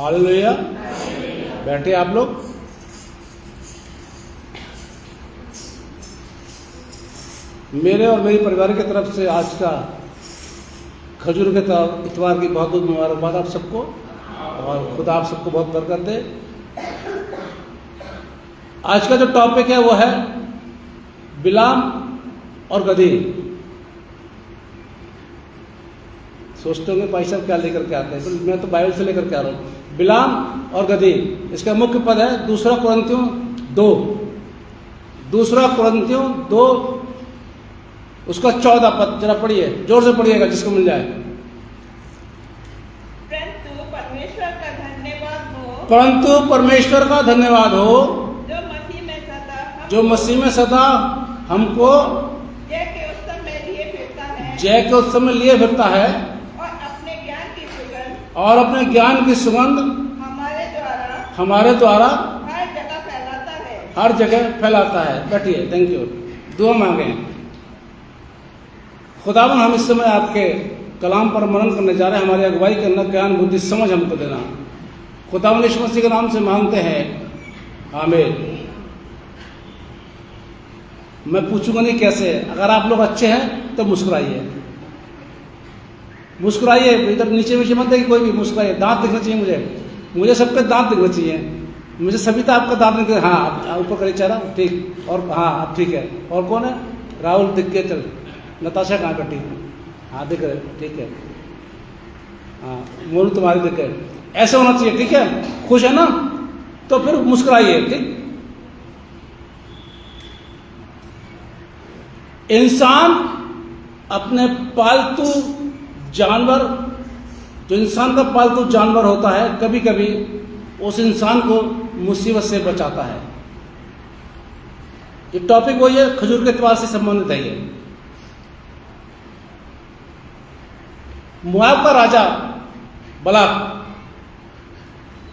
Hallelujah. बैठे आप लोग। मेरे और मेरी परिवार की तरफ से आज का खजूर के इतवार की बहुत बहुत मुबारकबाद आप सबको, और खुदा आप सबको बहुत बरकत दे। आज का जो टॉपिक है वो है बिलाम और गदही। सोचते होंगे भाई साहब क्या लेकर के आते हैं, तो मैं तो बाइबल से लेकर के आ रहा हूँ। बिलाम और गदही, इसका मुख्य पद है 2 कुरिन्थियों 2, 2 कुरिन्थियों 2 उसका 14 पद। जरा पढ़िए, जोर से पढ़िएगा जिसको मिल जाए। परंतु परमेश्वर का धन्यवाद हो जो मसीह में सदा हमको जय के उत्सव में लिए फिरता है और अपने ज्ञान की सुगंध हमारे द्वारा हर जगह फैलाता है। बैठिए, थैंक यू। दुआ मांगे। खुदावन, हम इस समय आपके कलाम पर मनन करने जा रहे हैं। हमारी अगुवाई करना, ज्ञान बुद्धि समझ हमको देना। खुदावन यीशु मसीह के नाम से मांगते हैं, आमीन। मैं पूछूंगा नहीं कैसे। अगर आप लोग अच्छे हैं तो मुस्कुराइए, मुस्कुराइए। इधर नीचे नीचे मत देखिए, कोई भी मुस्कुराइए। दांत दिखना चाहिए मुझे सबके दांत दिखना चाहिए। मुझे सभी तो आपका दांत दिख। हाँ, ऊपर करिए चेहरा, ठीक। और हाँ, आप ठीक है। और कौन है? राहुल दिख गया। चल, नताशा कहाँ बैठी? हाँ, दिख रहे, ठीक है। हाँ, मोनू तुम्हारी दिख गए। ऐसे होना चाहिए, ठीक है। खुश है ना? तो फिर मुस्कुराइए, ठीक। इंसान अपने पालतू जानवर, जो इंसान का पालतू जानवर होता है, कभी कभी उस इंसान को मुसीबत से बचाता है। ये टॉपिक वही है, खजूर के इतवार से संबंधित है। ये मोआब का राजा बलाक,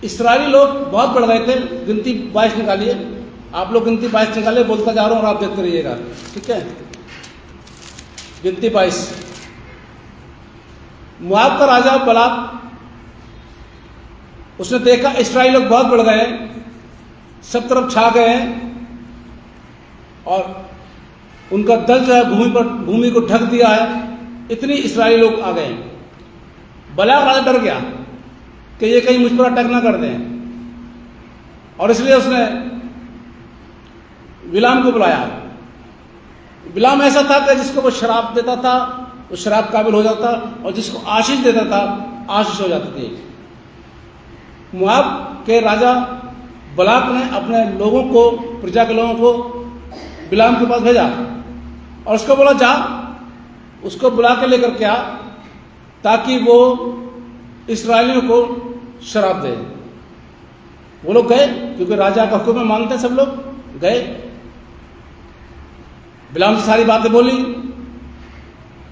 इस्राएली लोग बहुत बढ़ गए थे। गिनती 22 निकालिए। आप लोग गिनती 22 निकालिए, बोलता जा रहा हूं और आप देखते रहिएगा, ठीक है। गिनती 22। मोआब का राजा बलाक, उसने देखा इस्राएली लोग बहुत बढ़ गए, सब तरफ छा गए हैं और उनका दल जो है भूमि को ढक दिया है। इतनी इस्राएली लोग आ गए। बलाक राजा डर गया कि ये कहीं मुझ पर अटैक ना कर दें, और इसलिए उसने बिलाम को बुलाया। बिलाम ऐसा था कि जिसको वो शराब देता था वो शराब काबिल हो जाता, और जिसको आशीष देता था आशीष हो जाती थी। मोआब के राजा बलाक ने अपने लोगों को, प्रजा के लोगों को बिलाम के पास भेजा और उसको बोला, जा उसको बुला के लेकर के आ, ताकि वो इस्राएलियों को शराब दे। वो लोग गए, क्योंकि राजा का हुक्म मानते सब लोग। गए, बिलाम से सारी बातें बोली।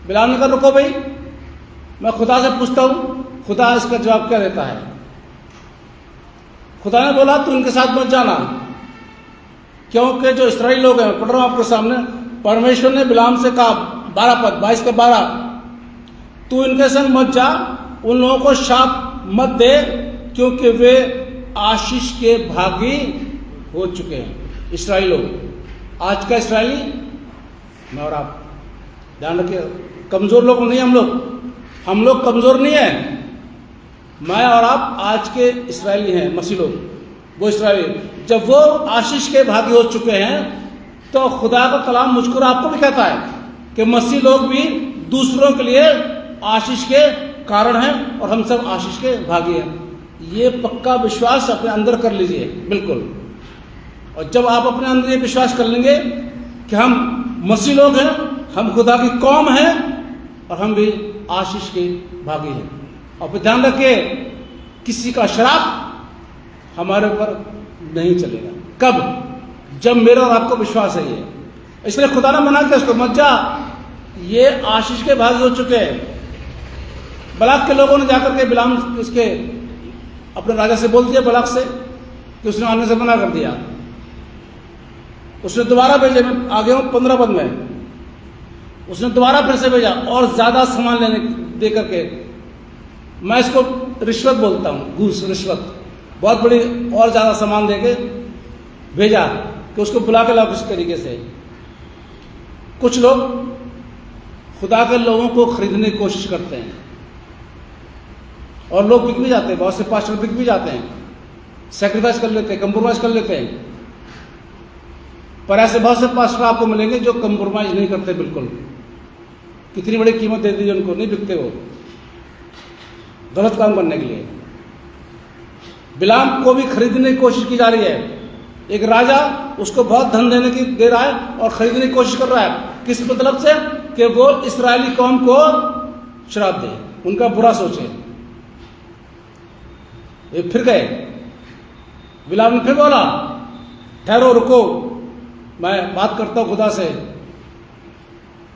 बिलाम ने कहा, रुको भाई, मैं खुदा से पूछता हूं, खुदा इसका जवाब क्या देता है। खुदा ने बोला, तू इनके साथ मत जाना, क्योंकि जो इस्राएली लोग हैं, पढ़ रहा हूं आपके सामने, परमेश्वर ने बिलाम से कहा, 12 पद 22 के 12, तू इनके संग मत जा, उन लोगों को शाप मत दे, क्योंकि वे आशीष के भागी हो चुके हैं। इस्राएली लोग, आज का इस्राएली मैं और आप, ध्यान रखिए, कमजोर लोग नहीं हम लोग कमजोर नहीं है। मैं और आप आज के इस्राएली हैं, मसीह लोग, वो इस्राएली। जब वो आशीष के भागी हो चुके हैं, तो खुदा का कलाम मुझको और आपको भी कहता है कि मसीह लोग भी दूसरों के लिए आशीष के कारण हैं, और हम सब आशीष के भागी हैं। ये पक्का विश्वास अपने अंदर कर लीजिए, बिल्कुल। और जब आप अपने अंदर ये विश्वास कर लेंगे कि हम मसीह लोग हैं, हम खुदा की कौम हैं, और हम भी आशीष के भागी हैं। और फिर ध्यान रखिए, किसी का श्राप हमारे ऊपर नहीं चलेगा। कब? जब मेरा और आपका विश्वास है ये। इसलिए खुदा ने मना किया उसको, मत जा, ये आशीष के भागी हो चुके हैं। बलाक के लोगों ने जाकर के बिलाम इसके अपने राजा से बोल दिया, बलाक से, कि उसने आने से मना कर दिया। उसने दोबारा भेजे, मैं आगे हूं 15 पद में। उसने दोबारा फिर से भेजा और ज्यादा सामान लेने दे करके, मैं इसको रिश्वत बोलता हूँ, घूस, रिश्वत। बहुत बड़ी और ज़्यादा सामान देके भेजा कि उसको बुला के लाओ किसी तरीके से। कुछ लोग खुदा के लोगों को खरीदने की कोशिश करते हैं और लोग बिक भी जाते हैं, बहुत से पास्टर बिक भी जाते हैं, सेक्रीफाइस कर लेते हैं, कंप्रोमाइज कर लेते हैं। पर ऐसे बहुत से पास्टर आपको मिलेंगे जो कंप्रोमाइज नहीं करते बिल्कुल। कितनी बड़ी कीमत दे दी उनको, नहीं बिकते वो गलत काम करने के लिए। बिलाम को भी खरीदने की कोशिश की जा रही है। एक राजा उसको बहुत धन देने की दे रहा है और खरीदने की कोशिश कर रहा है। किस मतलब से? कि वो इस्राएली कौम को श्राप दे, उनका बुरा सोचे। ये फिर गए, बिलाम ने फिर बोला ठहरो, रुको, मैं बात करता हूं खुदा से।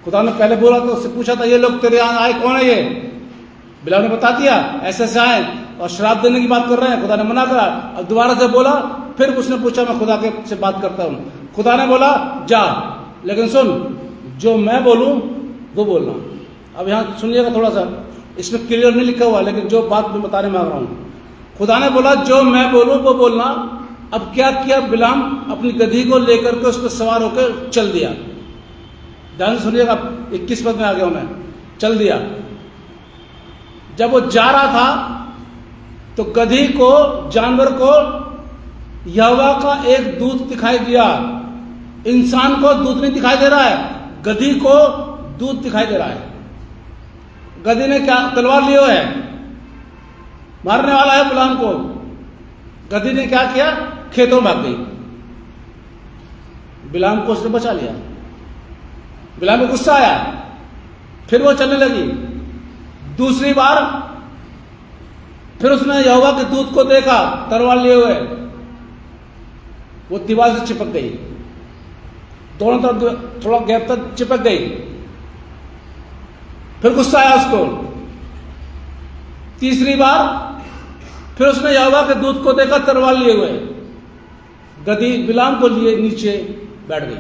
खुदा ने पहले बोला तो उससे पूछा था ये लोग तेरे यहां आए कौन है ये? बिलाम ने बता दिया ऐसे ऐसे आए और श्राप देने की बात कर रहे हैं। खुदा ने मना करा। अब दोबारा से बोला, फिर उसने पूछा मैं खुदा के से बात करता हूं। खुदा ने बोला जा, लेकिन सुन जो मैं बोलूं वो बोलना। अब यहां सुनिएगा थोड़ा सा, इसमें क्लियर नहीं लिखा हुआ, लेकिन जो बात मैं बताने में आ रहा हूं, खुदा ने बोला जो मैं बोलूं वो बोलना। अब क्या किया बिलाम? अपनी गधी को लेकर के उस पर सवार होकर चल दिया। ध्यान से सुनिएगा, 21 पद में आ गया हूं मैं। चल दिया। जब वो जा रहा था तो गधी को, जानवर को यहोवा का एक दूत दिखाई दिया। इंसान को दूत नहीं दिखाई दे रहा है, गधी को दूत दिखाई दे रहा है। गधी ने क्या तलवार लिए हुए है, मारने वाला है बिलाम को। गधी ने क्या किया? खेतों में भाग गई। बिलाम को उसने बचा लिया। बिलाम को गुस्सा आया, फिर वो चलने लगी। दूसरी बार फिर उसने यहोवा के दूत को देखा तलवार लिए हुए, वो दीवार से चिपक गई, दोनों तरफ थोड़ा गैप तक चिपक गई। फिर गुस्सा आया उसको। तीसरी बार फिर उसने यहोवा के दूत को देखा तलवार लिए हुए, गधी बिलाम को लिए नीचे बैठ गई।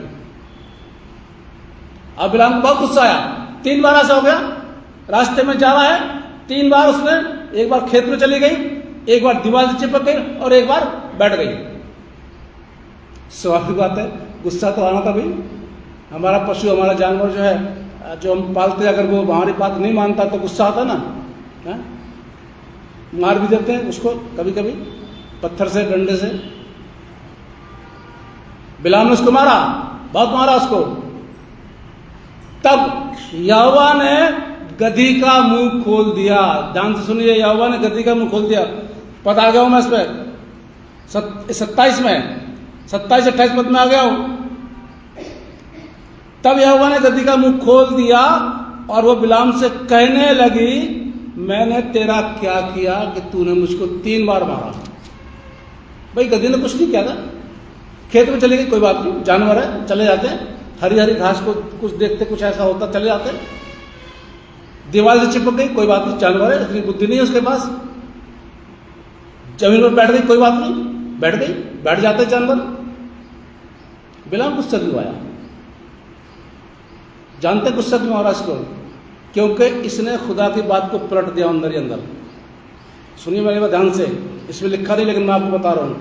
अब बिलाम को बहुत गुस्सा आया। 3 बार ऐसा हो गया, रास्ते में जा रहा है, 3 बार उसने, एक बार खेत में चली गई, एक बार दीवार से चिपक गई और एक बार बैठ गई। स्वाभाविक बात है, गुस्सा तो आना था भाई। हमारा पशु, हमारा जानवर जो है, जो हम पालते हैं, अगर वो हमारी बात नहीं मानता तो गुस्सा आता ना, है? मार भी देते हैं उसको कभी कभी, पत्थर से, डंडे से। बिलाम ने उसको मारा, बहुत मारा उसको। तब यहोवा ने गधी का मुंह खोल दिया। ध्यान से सुनिए, यहोवा ने गधी का मुंह खोल दिया। पता आ गया हूं मैं इस पर 27 में, 27-28 पद में आ गया हूं। तब यहोवा ने गधी का मुंह खोल दिया और वो बिलाम से कहने लगी मैंने तेरा क्या किया कि तूने मुझको 3 बार मारा? भाई गधी ने कुछ नहीं किया था, खेत में चली गई, कोई बात नहीं, जानवर है, चले जाते हैं, हरी हरी घास को कुछ देखते, कुछ ऐसा होता, चले जाते हैं। दीवार से चिपक गई, कोई बात नहीं, जानवर है, इतनी बुद्धि नहीं है उसके पास। जमीन पर बैठ गई, कोई बात नहीं, बैठ गई, बैठ जाते जानवर। बिलाम गुस्सा क्यों आया? जानते गुस्सा क्यों आ रहा इसको? क्योंकि इसने खुदा की बात को पलट दिया अंदर ही अंदर। सुनिए मेरी बात ध्यान से, इसमें लिखा नहीं लेकिन मैं आपको बता रहा हूं।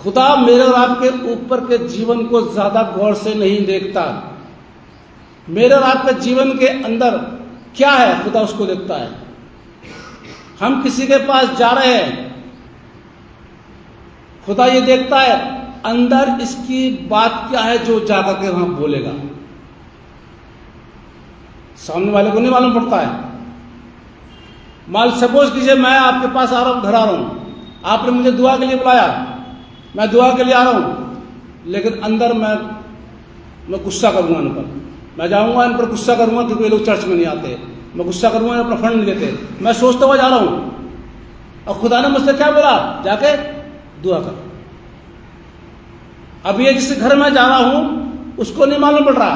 खुदा मेरे और आपके ऊपर के जीवन को ज्यादा गौर से नहीं देखता। मेरे और आपके जीवन के अंदर क्या है, खुदा उसको देखता है। हम किसी के पास जा रहे हैं, खुदा ये देखता है अंदर इसकी बात क्या है जो जाकर के वहां बोलेगा। सामने वाले को नहीं मालूम पड़ता है। मान सपोज कीजिए मैं आपके पास आ रहा हूं, घर आ रहा हूं, आपने मुझे दुआ के लिए बुलाया, मैं दुआ के लिए आ रहा हूं, लेकिन अंदर मैं गुस्सा करूंगा इन पर। मैं जाऊंगा इन पर गुस्सा करूंगा क्योंकि ये लोग चर्च में नहीं आते, मैं गुस्सा करूंगा, अपना फंड नहीं देते। मैं सोचता हुआ जा रहा हूं और खुदा ने मुझसे क्या बोला? जाके दुआ कर। अब ये जिस घर में जा रहा हूं उसको नहीं मालूम पड़ रहा,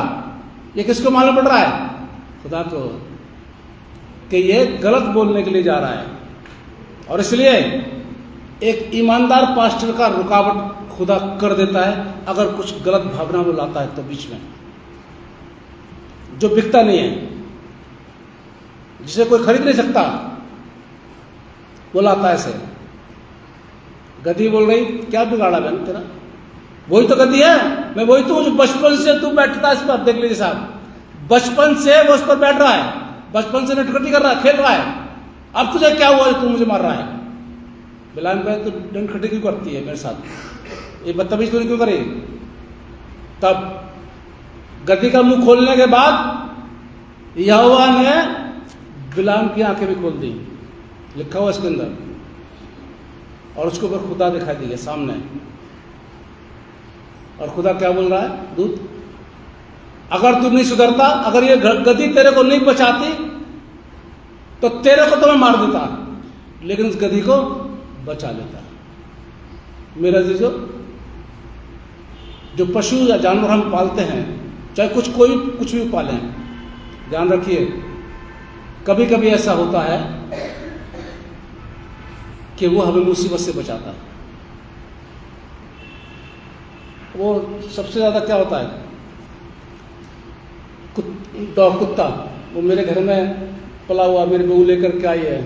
ये किसको मालूम पड़ रहा है? खुदा को, कि ये गलत बोलने के लिए जा रहा है। और इसलिए एक ईमानदार पास्टर का रुकावट खुदा कर देता है अगर कुछ गलत भावना वो लाता है तो बीच में, जो बिकता नहीं है। जिसे कोई खरीद नहीं सकता, वो लाता है ऐसे। गधी बोल रही क्या बिगाड़ा बहन तेरा, वही तो गधी है, मैं वही तो, जो बचपन से तू बैठता है इस पर, देख लीजिए साहब, बचपन से वो उस पर बैठ रहा है, बचपन से नटखटी कर रहा है, खेल रहा है। अब तुझे क्या हुआ तू मुझे मार रहा है? बिलाम कहे तो नटखटी क्यों करती है मेरे साथ, ये बदतमीज तूने क्यों करी? तब गधी का मुंह खोलने के बाद यहोवा ने बिलाम की आंखें भी खोल दी, लिखा हुआ इसके अंदर, और उसके ऊपर खुदा दिखाई दी है सामने। और खुदा क्या बोल रहा है? दूत, अगर तू नहीं सुधरता, अगर ये गधी तेरे को नहीं बचाती तो तेरे को तो मैं मार देता, लेकिन उस गधी को बचा लेता। मेरा जीजो, जो पशु या जानवर हम पालते हैं, चाहे कोई कुछ भी पालें, ध्यान रखिए, कभी कभी ऐसा होता है कि वो हमें मुसीबत से बचाता है। वो सबसे ज़्यादा क्या होता है? कुत्ता, वो मेरे घर में पला हुआ, मेरे बहू लेकर के आई है,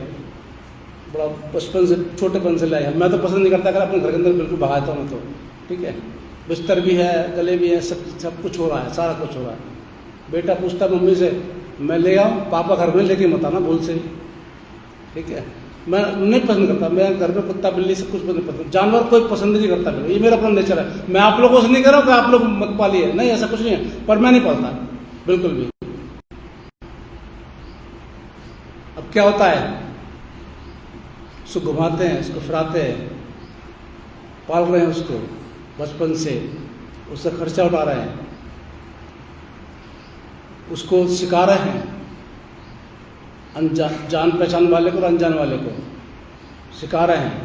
बड़ा बचपन से, छोटेपन से लाई है। मैं तो पसंद नहीं करता, अगर अपने घर के अंदर बिल्कुल भगाता हूँ तो, ठीक है, बिस्तर भी है, गले भी है, सब कुछ हो रहा है, सारा कुछ हो रहा है। बेटा पूछता मम्मी से, मैं ले आऊँ? पापा घर में लेके मत आना भूल से, ठीक है। मैं नहीं पसंद करता, मैं घर में कुत्ता बिल्ली सब कुछ पसंद, जानवर कोई पसंद नहीं करता मेरे, ये मेरा अपना नेचर है। मैं आप लोगों से नहीं कह रहा हूँ कि आप लोग मत पालिए, नहीं, ऐसा कुछ नहीं है, पर मैं नहीं पालता बिल्कुल भी। अब क्या होता है, उसको घुमाते हैं, उसको फिराते हैं, पाल रहे हैं उसको बचपन से, उससे खर्चा उठा रहे हैं, उसको सिखा रहे हैं, जान पहचान वाले को और अनजान वाले को सिखा रहे हैं।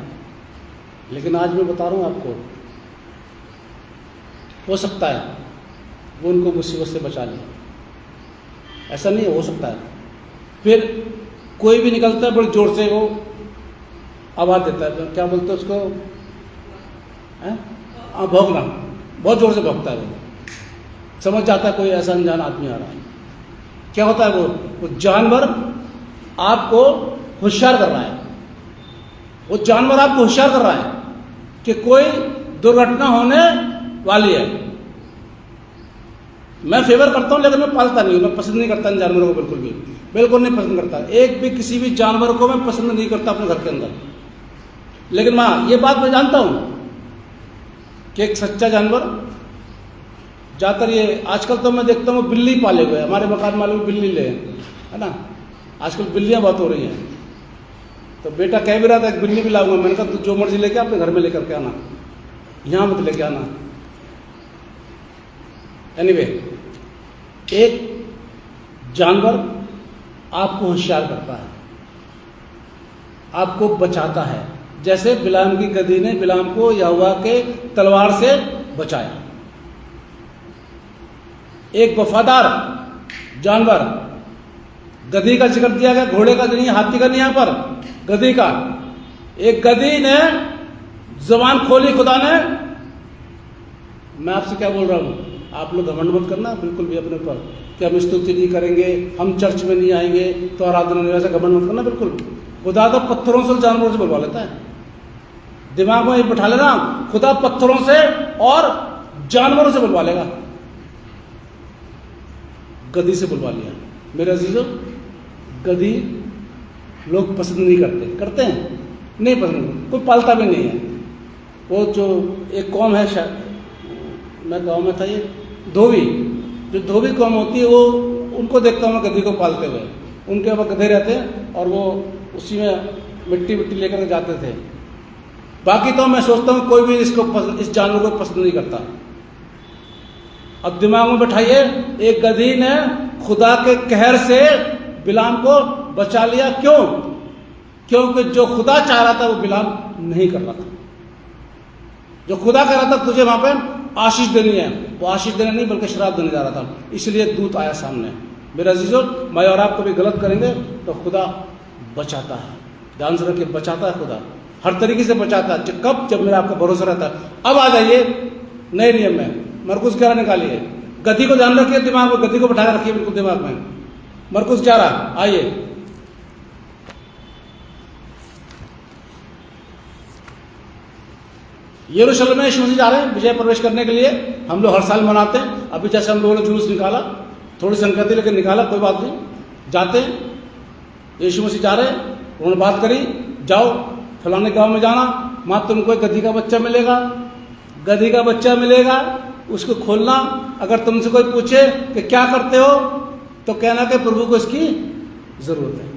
लेकिन आज मैं बता रहा हूँ आपको, हो सकता है वो उनको मुसीबत से बचा ले, ऐसा नहीं है, हो सकता है। फिर कोई भी निकलता है, बड़ी जोर से वो आवाज़ देता है, क्या बोलते हैं उसको, भौंकना, बहुत जोर से भौंकता है, वो समझ जाता है कोई ऐसा अनजान आदमी आ रहा है। क्या होता है, वो जानवर आपको होशियार कर रहा है, वो जानवर आपको होशियार कर रहा है कि कोई दुर्घटना होने वाली है। मैं फेवर करता हूं, लेकिन मैं पालता नहीं हूं, मैं पसंद नहीं करता इन जानवरों को, बिल्कुल नहीं पसंद करता। एक भी किसी भी जानवर को मैं पसंद नहीं करता अपने घर के अंदर। लेकिन मां, ये बात मैं जानता हूं कि एक सच्चा जानवर, ज़्यादातर ये आजकल तो मैं देखता हूँ बिल्ली पाले हुए, हमारे मकान मालिक में बिल्ली ले, है ना, आजकल बिल्लियाँ बहुत हो रही हैं। तो बेटा कह भी रहा था एक बिल्ली भी लाऊंगा, मैंने कहा तू जो मर्जी लेके अपने घर में लेकर के आना, यहाँ मत लेके आना। एनीवे, एक जानवर आपको होशियार करता है, आपको बचाता है, जैसे बिलाम की गधी ने बिलाम को यहोवा के तलवार से बचाया। एक वफादार जानवर, गधी का जिक्र दिया गया, घोड़े का नहीं, हाथी का नहीं, यहां पर गधी का। एक गधी ने जबान खोली खुदा ने। मैं आपसे क्या बोल रहा हूं, आप लोग घमंड मत करना बिल्कुल भी अपने ऊपर कि हम स्तुति नहीं करेंगे, हम चर्च में नहीं आएंगे तो आराधना नहीं, ऐसा घमंड मत करना बिल्कुल। खुदा तो पत्थरों से, जानवरों से बुलवा लेता है, दिमाग में बिठा लेना, खुदा पत्थरों से और जानवरों से बुलवा लेगा। गधी से बुलवा लिया। मेरे अजीजों, गधी लोग पसंद नहीं करते, करते हैं नहीं पसंद, कोई पालता भी नहीं है। वो जो एक कौम है, शायद मैं गाँव में था, ये धोबी, जो धोबी कौम होती है, वो उनको देखता हूँ मैं गधी को पालते हुए। उनके वहाँ गधे रहते हैं और वो उसी में मिट्टी लेकर के जाते थे। बाकी तो मैं सोचता हूँ कोई भी इस जानवर को पसंद नहीं करता। अब दिमाग में बैठाइए, एक गधी ने खुदा के कहर से बिलाम को बचा लिया। क्यों? क्योंकि जो खुदा चाह रहा था वो बिलाम नहीं कर रहा था। जो खुदा कह रहा था तुझे वहां पे आशीष देनी है, वो आशीष देना नहीं बल्कि श्राप देने जा रहा था। इसलिए दूत आया सामने। मेरा अजीजों, मैं और आप कभी गलत करेंगे तो खुदा बचाता है। ध्यान से रखिए, बचाता है खुदा, हर तरीके से बचाता है। कब? जब मेरा आपका भरोसा रहता है। अब आ जाइए नए नियम में, मरकुस 11 निकालिए। गधी को ध्यान रखिए, दिमाग में गधी को बैठा रखिए बिल्कुल दिमाग में। मरकुस 11 आइए, यरूशलेम में यीशु मसीह जा रहे हैं विजय प्रवेश करने के लिए। हम लोग हर साल मनाते हैं। अभी जैसे हम लोगों ने जुलूस निकाला, थोड़ी संख्या थी लेकिन निकाला, कोई बात नहीं, जाते हैं। यीशु मसीह जा रहे हैं, उन्होंने बात करी, जाओ फलाने गांव में जाना, वहाँ तुमको एक गधी का बच्चा मिलेगा, गधी का बच्चा मिलेगा, उसको खोलना। अगर तुमसे कोई पूछे कि क्या करते हो तो कहना कि प्रभु को इसकी जरूरत है।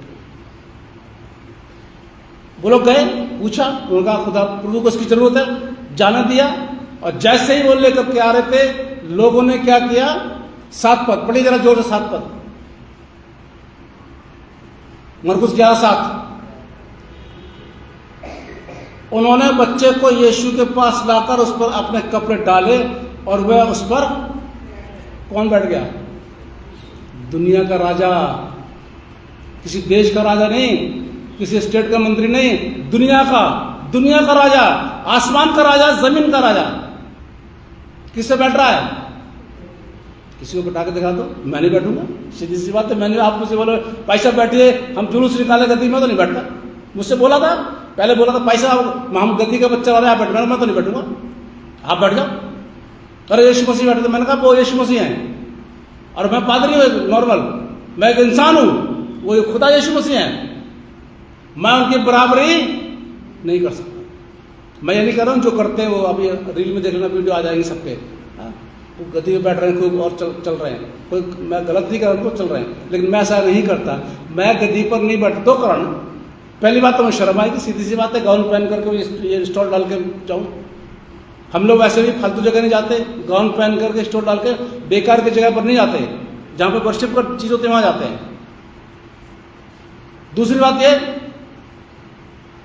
वो लोग गए, पूछा, उन्होंने कहा खुदा प्रभु को इसकी जरूरत है, जाने दिया। और जैसे ही वो लेकर के आ रहे थे, लोगों ने क्या किया, 7 पद पढ़िए जरा जोर से, 7 पद, मरकुस 11:7। उन्होंने बच्चे को यीशु के पास लाकर उस पर अपने कपड़े डाले और वह उस पर कौन बैठ गया? दुनिया का राजा, किसी देश का राजा नहीं, किसी स्टेट का मंत्री नहीं, दुनिया का राजा, आसमान का राजा, जमीन का राजा। किससे बैठ रहा है? किसी को बैठा के दिखा दो, मैं नहीं बैठूंगा। सीधी सी बात है, मैंने आप मुझसे बोलो पैसा बैठिए, हम जुलूस निकाले गद्दी में, तो नहीं बैठता। मुझसे बोला था, पहले बोला था पैसा, हम गद्दी का बच्चा वाले आप बैठ, मैं तो नहीं बैठूंगा, आप बैठ जाओ। अरे यीशु मसीह बैठे थे, मैंने कहा वो यीशु मसीह हैं और मैं पादरी हूँ नॉर्मल, मैं एक इंसान हूं, वो खुदा यीशु मसीह हैं, मैं उनकी बराबरी नहीं कर सकता। मैं ये नहीं कर रहा हूँ जो करते हैं वो, अभी रील में देख लेना, वीडियो आ जाएंगे सबके, वो गद्दी में बैठ रहे हैं खूब और चल रहे हैं, कोई मैं गलत नहीं कर रहा हूँ, चल रहे हैं, लेकिन मैं ऐसा नहीं करता। मैं गद्दी पर नहीं बैठता, दो कारण। पहली बात तो मैं शर्म आएगी, सीधी सी बात है, गाउन पहन करके ये स्टॉल डाल के जाऊँ। हम लोग वैसे भी फालतू जगह नहीं जाते, गाउन पहन करके स्टोर डाल के बेकार की जगह पर नहीं जाते, जहां पर वर्शिप कर चीज होती है वहां जाते हैं। दूसरी बात यह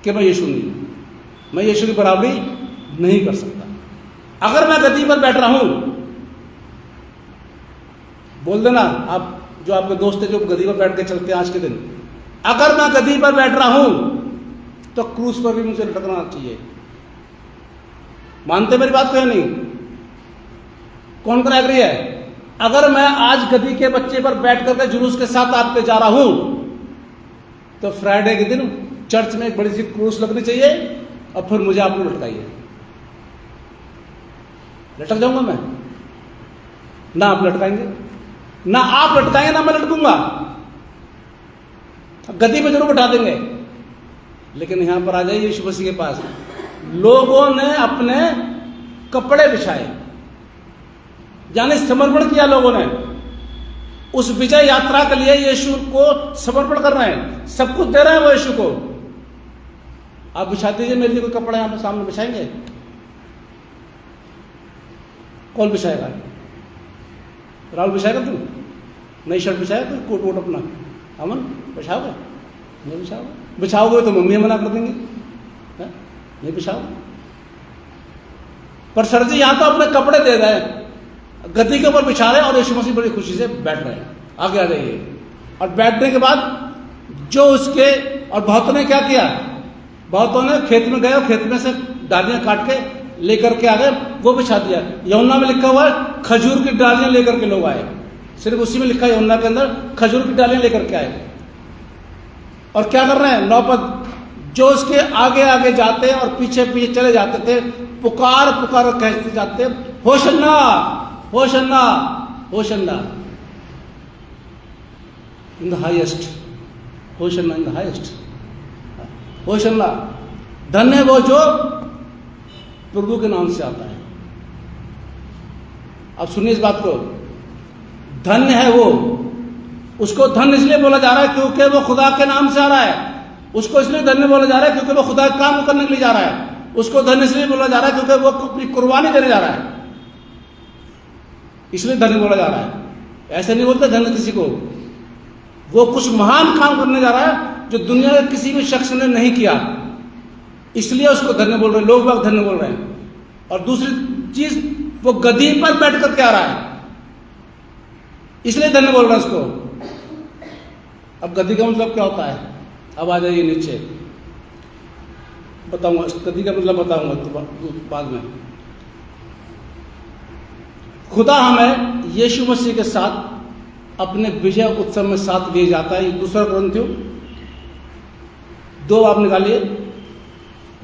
कि मैं यीशु नहीं हूं, मैं यीशु की बराबरी नहीं कर सकता। अगर मैं गद्दी पर बैठ रहा हूं, बोल देना आप जो आपके दोस्त है जो गद्दी पर बैठ के चलते हैं आज के दिन, अगर मैं गद्दी पर बैठ रहा हूं तो क्रूस पर भी मुझे लटकना चाहिए। मानते मेरी बात को या नहीं? कौन कौन एग्री है? अगर मैं आज गद्दी के बच्चे पर बैठ करके जुलूस के साथ आपके जा रहा हूं तो फ्राइडे के दिन चर्च में एक बड़ी सी क्रूस लगनी चाहिए और फिर मुझे आप लोग लटकाइए। लटक जाऊंगा मैं? ना आप लटकाएंगे, ना आप लटकाएंगे, ना मैं लटकूंगा। गद्दी पे जरूर बैठा देंगे, लेकिन यहां पर आ जाइए यीशु मसीह के पास। लोगों ने अपने कपड़े बिछाए, यानी समर्पण किया लोगों ने। उस विजय यात्रा के लिए यीशु को समर्पण कर रहे हैं, सब कुछ दे रहे हैं वो यीशु को। आप बिछा दीजिए मेरे लिए कोई कपड़ा, यहां पर सामने बिछाएंगे? कौन बिछाएगा? राहुल बिछाएगा? तुम नई शर्ट बिछाएगा? कोई कोट वोट अपना अमन बिछाओगे? नहीं बिछाओगे? बिछाओगे तो मम्मी मना कर देंगी, नहीं बिछाओ। पर सर जी यहां तो अपने कपड़े दे रहे हैं, गद्दी के ऊपर बिछा रहे हैं और यीशु मसीह बड़ी खुशी से बैठ रहे हैं। आगे आ जाइए। और बैठने के बाद जो उसके, और बहुतों ने क्या किया, बहुतों ने खेत में गए और खेत में से डालियां काट के लेकर के आ गए, वो बिछा दिया। यूहन्ना में लिखा हुआ है खजूर की डालियां लेकर के लोग आए, सिर्फ उसी में लिखा है यूहन्ना के अंदर, खजूर की डालियां लेकर के आए। और क्या कर रहे हैं? 9 पद, जो उसके आगे आगे जाते और पीछे पीछे चले जाते थे, पुकार पुकार कहते जाते, hosanna hosanna hosanna in the highest, hosanna in the highest, hosanna. धन्य वो जो प्रभु के नाम से आता है। अब सुनिए इस बात को, धन्य है वो। उसको धन्य इसलिए बोला जा रहा है क्योंकि वो खुदा के नाम से आ रहा है। उसको इसलिए धन्य बोला जा रहा है क्योंकि वो खुदा का काम करने के लिए जा रहा है। उसको धन्य इसलिए बोला जा रहा है क्योंकि वो अपनी कुर्बानी देने जा रहा है, इसलिए धन्य बोला जा रहा है। ऐसे नहीं बोलते धन्य किसी को, वो कुछ महान काम करने जा रहा है जो दुनिया के किसी भी शख्स ने नहीं किया, इसलिए उसको धन्य बोल रहे हैं, लोग बाग धन्य बोल रहे हैं। और दूसरी चीज, वो गद्दी पर बैठ करके आ रहा है, इसलिए धन्य बोल रहे हैं उसको। अब गद्दी का मतलब क्या होता है? अब आ जाइए नीचे, बताऊंगा गद्दी का मतलब, बताऊंगा तो बाद में। खुदा हमें यीशु मसीह के साथ अपने विजय उत्सव में साथ लिए जाता है। 2 कुरिन्थियों 2 आप निकालिए,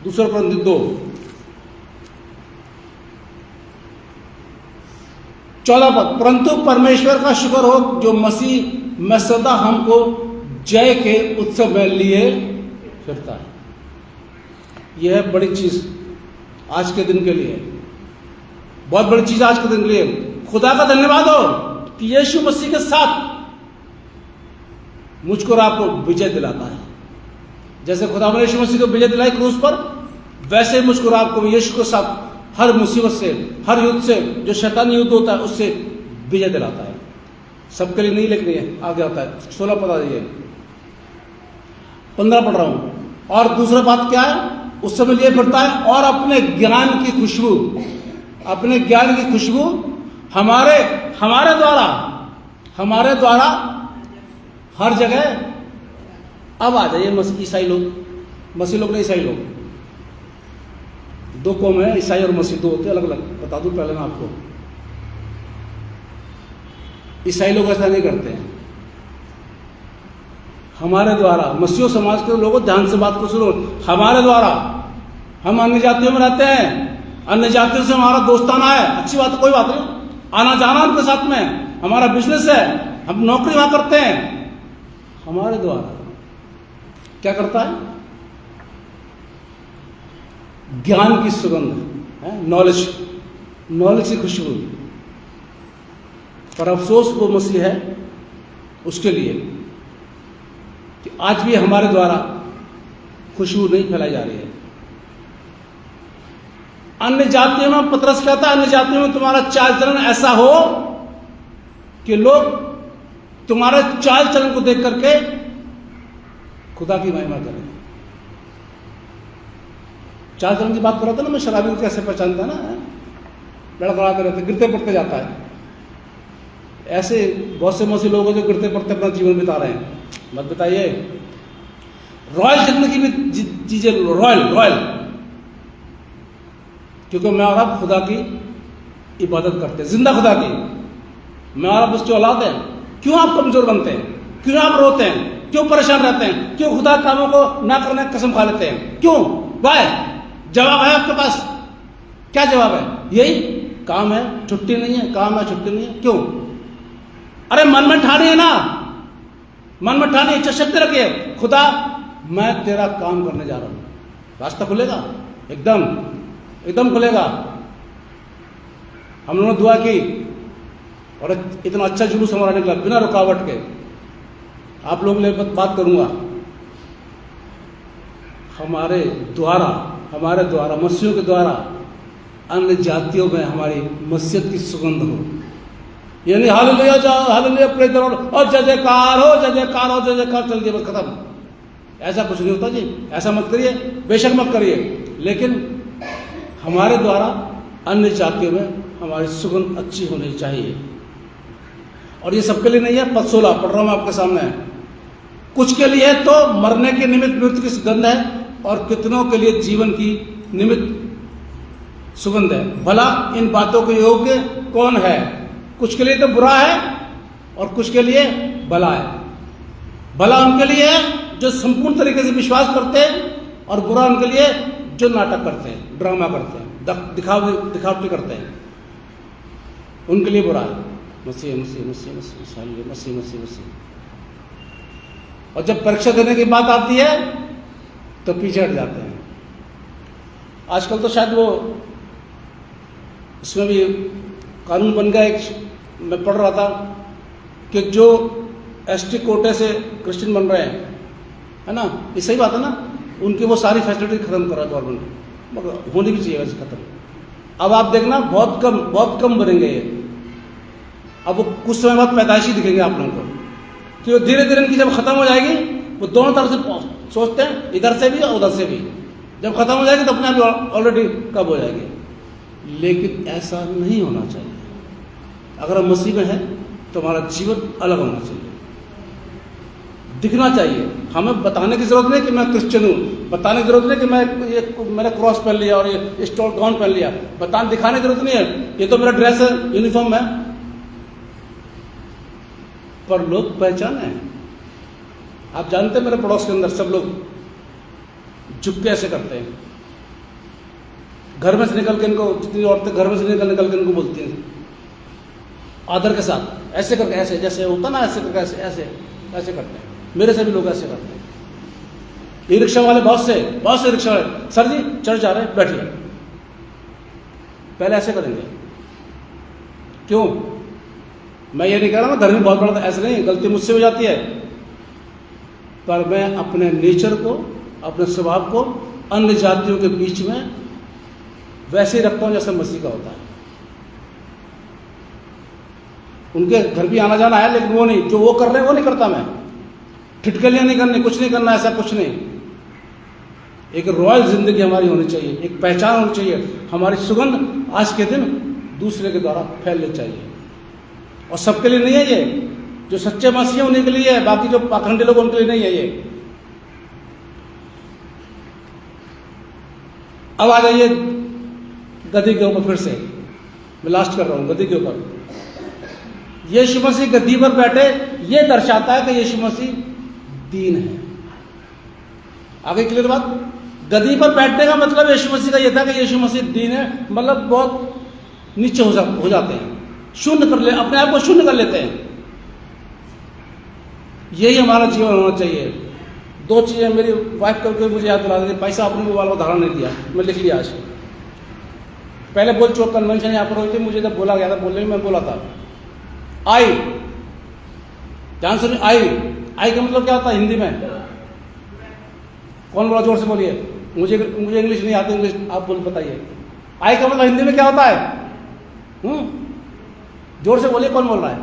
2 कुरिन्थियों 2, 14 पद, परंतु परमेश्वर का शुक्र हो जो मसीह में सदा हमको जय के उत्सव में लिए फिरता है। यह है बड़ी चीज आज के दिन के लिए, बहुत बड़ी चीज आज के दिन के लिए। खुदा का धन्यवाद हो कि यीशु मसीह के साथ मुझको और आपको विजय दिलाता है। जैसे खुदा ने यीशु मसीह को विजय दिलाई क्रूस पर, वैसे मुझको और आपको भी यीशु के साथ हर मुसीबत से, हर युद्ध से, जो शैतानी युद्ध होता है उससे विजय दिलाता है। सबके लिए नहीं, लेकिन ये आगे आता है। 16 पद आ जाइए, 15 पढ़ रहा हूं। और दूसरा बात क्या है, उस समय लिए फिरता है और अपने ज्ञान की खुशबू, अपने ज्ञान की खुशबू हमारे द्वारा हर जगह। अब आ जाइए ईसाई लोग, मसीह लोग नहीं, ईसाई लोग, दो कौम है, ईसाई और मसीह दो होते अलग अलग। बता दूं पहले मैं आपको, ईसाई लोग ऐसा नहीं करते हैं। हमारे द्वारा, मसीह समाज के लोगों ध्यान से बात को सुनो, हमारे द्वारा हम अन्य जातियों में रहते हैं, अन्य जातियों से हमारा दोस्ताना है, अच्छी बात है, कोई बात नहीं, आना जाना उनके साथ में, हमारा बिजनेस है, हम नौकरी वहां करते हैं। हमारे द्वारा क्या करता है, ज्ञान की सुगंध है, नॉलेज की खुशबू। पर अफसोस वो मसीह है उसके लिए कि आज भी हमारे द्वारा खुशबू नहीं फैलाई जा रही है। अन्य जातियों में पतरस कहता है, अन्य जातियों में तुम्हारा चाल चलन ऐसा हो कि लोग तुम्हारे चाल चलन को देख करके खुदा की महिमा करें। चाल चलन की बात कर रहा था ना मैं, शराबी को कैसे पहचानता है ना, लड़खड़ाते रहते, गिरते पड़ते जाता है। ऐसे बहुत से मसीह लोग जो गिरते पड़ते अपना जीवन बिता रहे हैं, मत बताइए। रॉयल जिंदगी भी जीजिए, रॉयल, क्योंकि मैं और आप खुदा की इबादत करते हैं, जिंदा खुदा की। मैं और आप उसकी औलाद है। क्यों आप कमजोर बनते हैं, क्यों आप रोते हैं, क्यों परेशान रहते हैं, क्यों खुदा कामों को ना करने की कसम खा लेते हैं, क्यों? वाय जवाब है आपके पास, क्या जवाब है? यही काम है, छुट्टी नहीं है, काम है, छुट्टी नहीं है, क्यों? अरे मन में ठानी है ना, मन में ठानी, इच्छा शक्ति रखिए, खुदा मैं तेरा काम करने जा रहा हूं। रास्ता खुलेगा, एकदम खुलेगा। हम लोगों ने दुआ की और इतना अच्छा जुलूस हमारा निकला बिना रुकावट के। आप लोगों ने बात करूंगा, हमारे द्वारा मसीहों के द्वारा अन्य जातियों में हमारी मस्जिद की सुगंध हो, यानी हालेलुया जाओ, हालेलुया प्रेज़ द लॉर्ड, और जय जयकार हो, जय जयकार हो, जय जयकार, चल दिया बस खत्म। ऐसा कुछ नहीं होता जी, ऐसा मत करिए, बेशक मत करिए, लेकिन हमारे द्वारा अन्य जातियों में हमारी सुगंध अच्छी होनी चाहिए। और ये सबके लिए नहीं है। पद 16 पढ़ रहा हूं मैं आपके सामने। कुछ के लिए तो मरने के निमित्त मृत्यु की सुगंध है, और कितनों के लिए जीवन की निमित्त सुगंध है। भला इन बातों के योग्य कौन है? कुछ के लिए तो बुरा है और कुछ के लिए भला है। भला उनके लिए है जो संपूर्ण तरीके से विश्वास करते हैं, और बुरा उनके लिए जो नाटक करते हैं, ड्रामा करते हैं, दिखावटी करते हैं, उनके लिए बुरा है। मसीह मसीह मसीह मसीह मसीह मसीह मसीह। और जब परीक्षा देने की बात आती है तो पीछे हट जाते हैं। आजकल तो शायद वो इसमें भी कानून बन गया, एक मैं पढ़ रहा था कि जो एसटी कोटे से क्रिश्चियन बन रहे हैं, है ना, ये सही बात है ना, उनकी वो सारी फैसिलिटी खत्म कर रहा है गवर्नमेंट, मगर होनी भी चाहिए वैसे खत्म। अब आप देखना बहुत कम बनेंगे ये। अब वो कुछ समय बाद पैदाइशी दिखेंगे आप लोगों को, कि वो धीरे धीरे इनकी जब खत्म हो जाएगी, वो दोनों तरफ से सोचते हैं, इधर से भी और उधर से भी। जब खत्म हो जाएगी तो अपने आप ऑलरेडी कब हो जाएगी। लेकिन ऐसा नहीं होना चाहिए। अगर हम मसीह में हैं तो हमारा जीवन अलग होना चाहिए, दिखना चाहिए। हमें बताने की जरूरत नहीं कि मैं क्रिश्चियन हूँ, बताने की जरूरत नहीं कि मैंने क्रॉस पहन लिया और ये स्टोल गाउन पहन लिया, दिखाने की जरूरत नहीं है, ये तो मेरा ड्रेस है, यूनिफॉर्म है। पर लोग पहचाने। आप जानते हैं मेरे पड़ोस के अंदर सब लोग झुक के ऐसे करते हैं, घर में से निकल के इनको, जितनी औरतें घर में से निकल के इनको बोलती हैं, आदर के साथ ऐसे करके, ऐसे जैसे होता ना, ऐसे करके ऐसे ऐसे ऐसे करते हैं। मेरे से भी लोग ऐसे करते हैं। ई रिक्शा वाले बहुत से रिक्शा वाले, सर जी चढ़ जा रहे हैं, बैठिए। पहले ऐसे करेंगे। क्यों? मैं ये नहीं कह रहा मैं घर में बहुत बड़ा, ऐसे नहीं, गलती मुझसे हो जाती है, पर मैं अपने नेचर को, अपने स्वभाव को अन्य जातियों के बीच में वैसे ही रखता हूं जैसे मसीह का होता है। उनके घर भी आना जाना है, लेकिन वो नहीं, जो वो कर रहे हैं वो नहीं करता मैं। ठिठकलियां नहीं करनी, कुछ नहीं करना, ऐसा कुछ नहीं। एक रॉयल जिंदगी हमारी होनी चाहिए, एक पहचान होनी चाहिए। हमारी सुगंध आज के दिन दूसरे के द्वारा फैलनी चाहिए, और सबके लिए नहीं है ये। जो सच्चे मसीह हैं उन्हीं के लिए है, बाकी जो पाखंडी लोग उनके लिए नहीं है ये। अब आ जाइए गद्दी के ऊपर फिर से, मैं लास्ट कर रहा हूं गद्दी के ऊपर। यीशु मसीह गद्दी पर बैठे, ये दर्शाता है कि यीशु मसीह दीन है। आगे क्लियर बात? गद्दी पर बैठने का मतलब यीशु मसीह का यह था कि यीशु मसीह दीन है, मतलब बहुत नीचे हो जाते हैं, शून्य कर ले, अपने आप को शून्य कर लेते हैं। यही हमारा जीवन होना चाहिए। दो चीजें मेरी वाइफ करके मुझे याद दिला दी। पैसा अपने मोबाइल को धारण नहीं दिया, मैं लिख लिया आज। पहले बोल चुका, कन्वेंशन यहाँ पर हुई थी, मुझे जब बोला गया था, बोलने में मैं बोला था आई, ध्यान सुनिए, आई का मतलब क्या होता है हिंदी में? कौन बोला? जोर से बोलिए। मुझे इंग्लिश नहीं आती, इंग्लिश आप बोल बताइए। आई का मतलब हिंदी में क्या होता है? जोर से बोलिए, कौन बोल रहा है?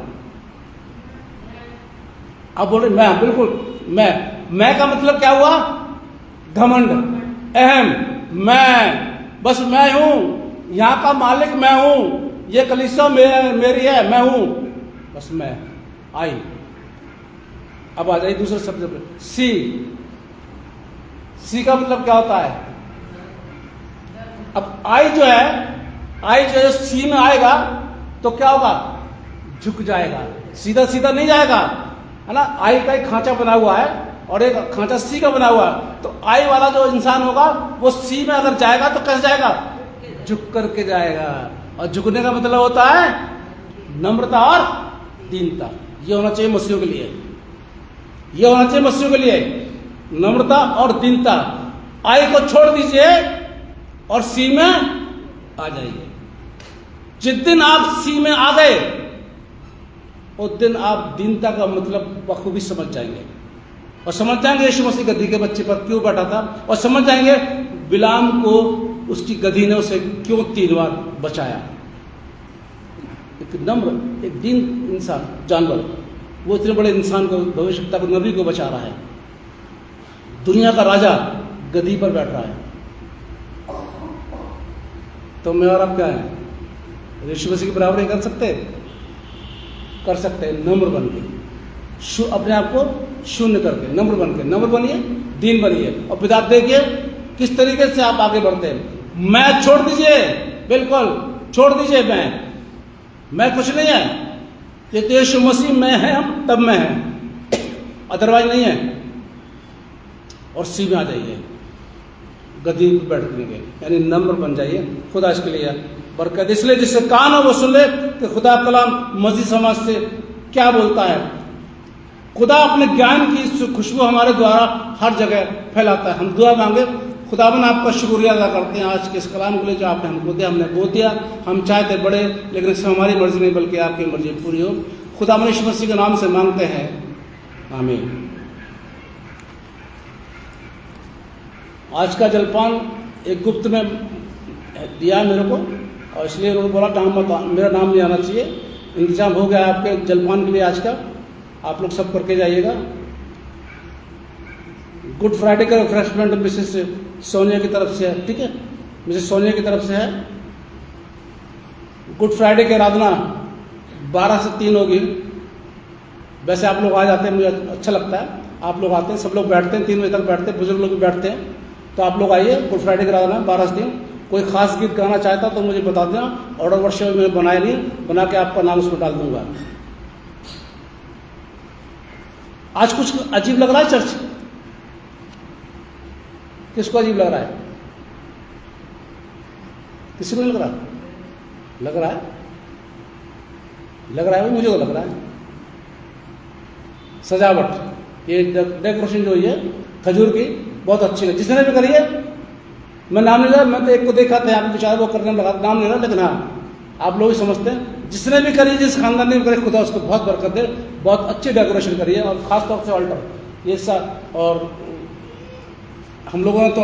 आप बोल रहे मैं, बिल्कुल मैं का मतलब क्या हुआ? घमंड, अहम, मैं, बस मैं हूं, यहां का मालिक मैं हूं, ये कलीसिया मेरी है, मैं हूं, बस मैं। आई। अब आ जाइए दूसरे शब्द पे, सी का मतलब क्या होता है? अब आई जो है सी में आएगा तो क्या होगा? झुक जाएगा, सीधा सीधा नहीं जाएगा, है ना। आई का एक खांचा बना हुआ है और एक खांचा सी का बना हुआ है। तो आई वाला जो इंसान होगा वो सी में अगर जाएगा तो कैसे जाएगा? झुक करके जाएगा। और झुकने का मतलब होता है नम्रता और दीनता। ये होना चाहिए मसीहों के लिए, ये होना चाहिए मसीहों के लिए, नम्रता और दीनता। आई को छोड़ दीजिए और सी में आ जाइए। जिस दिन आप सी में आ गए उस दिन आप दीनता का मतलब बखूबी समझ जाएंगे, और समझ जाएंगे यीशु मसीह गधी के बच्चे पर क्यों बैठा था, और समझ जाएंगे बिलाम को उसकी गधी ने उसे क्यों 3 बार बचाया। एक नम्र, एक दीन इंसान, जानवर, वो इतने बड़े इंसान को, भविष्यवक्ता को, नबी को बचा रहा है। दुनिया का राजा गधी पर बैठ रहा है। तो मैं और आप क्या है? यीशु मसीह की बराबरी कर सकते हैं, नम्र बन के, अपने आप को शून्य करके, नम्र बन के, नम्र बनिए, दीन बनिए, और पिता देखिए किस तरीके से आप आगे बढ़ते हैं। मैं छोड़ दीजिए, बिल्कुल छोड़ दीजिए। मैं कुछ नहीं है, ये तो यीशु मसीह में है, हम तब में है, अदरवाइज नहीं है। और सी में आ जाइए, गद्दी पर बैठने के, यानी नम्र बन जाइए। खुदा इसके लिए बरकत। इसलिए जिससे कान हो वो सुन ले कि खुदा कलाम मसीह समाज से क्या बोलता है। खुदा अपने ज्ञान की खुशबू हमारे द्वारा हर जगह फैलाता है। हम दुआ मांगे। खुदावन आपका शुक्रिया अदा करते हैं आज के इस कलाम के लिए जो आपने हमको दिया, हमने बोल दिया। हम चाहते बड़े, लेकिन इसमें हमारी मर्जी नहीं बल्कि आपकी मर्जी पूरी हो। खुदावन यीशु मसीह के नाम से मांगते हैं, आमीन। आज का जलपान एक गुप्त में दिया मेरे को, और इसलिए उन्होंने बोला मेरा नाम नहीं आना चाहिए। इंतजाम हो गया आपके जलपान के लिए आज का, आप लोग सब करके जाइएगा। गुड फ्राइडे का रिफ्रेशमेंट मिसेस सोनिया की तरफ से है, ठीक है, मिसेस सोनिया की तरफ से है। गुड फ्राइडे की आराधना 12 से 3 होगी। वैसे आप लोग आ जाते हैं, मुझे अच्छा लगता है, आप लोग आते हैं, सब लोग बैठते हैं, 3 बजे तक बैठते हैं, बुजुर्ग लोग भी बैठते हैं। तो आप लोग आइए, गुड फ्राइडे की आराधना 12 से 3। कोई खास गीत गाना चाहता तो मुझे बता देना, ऑर्डर वर्ष में मैंने बनाया नहीं, बना के आपका नाम उसमें डाल दूंगा। आज कुछ अजीब लग रहा है चर्च? किसको अजीब लग रहा है? किसी को नहीं लग रहा? लग रहा है, लग रहा है भाई, मुझे तो लग रहा है सजावट ये डेकोरेशन जो है खजूर की बहुत अच्छी है। जिसने भी करी है, मैं नाम नहीं रहा, मैं तो एक को देखा था यहाँ पे बेचारा वो करने में लगा, नाम नहीं रहा, लेकिन हाँ आप लोग ही समझते हैं। जिसने भी करी, जिस खानदान ने भी करी, खुदा उसको बहुत बरकत दे। बहुत अच्छी डेकोरेशन करी है और ख़ास तौर से ऑल्टर ये सब। और हम लोगों ने तो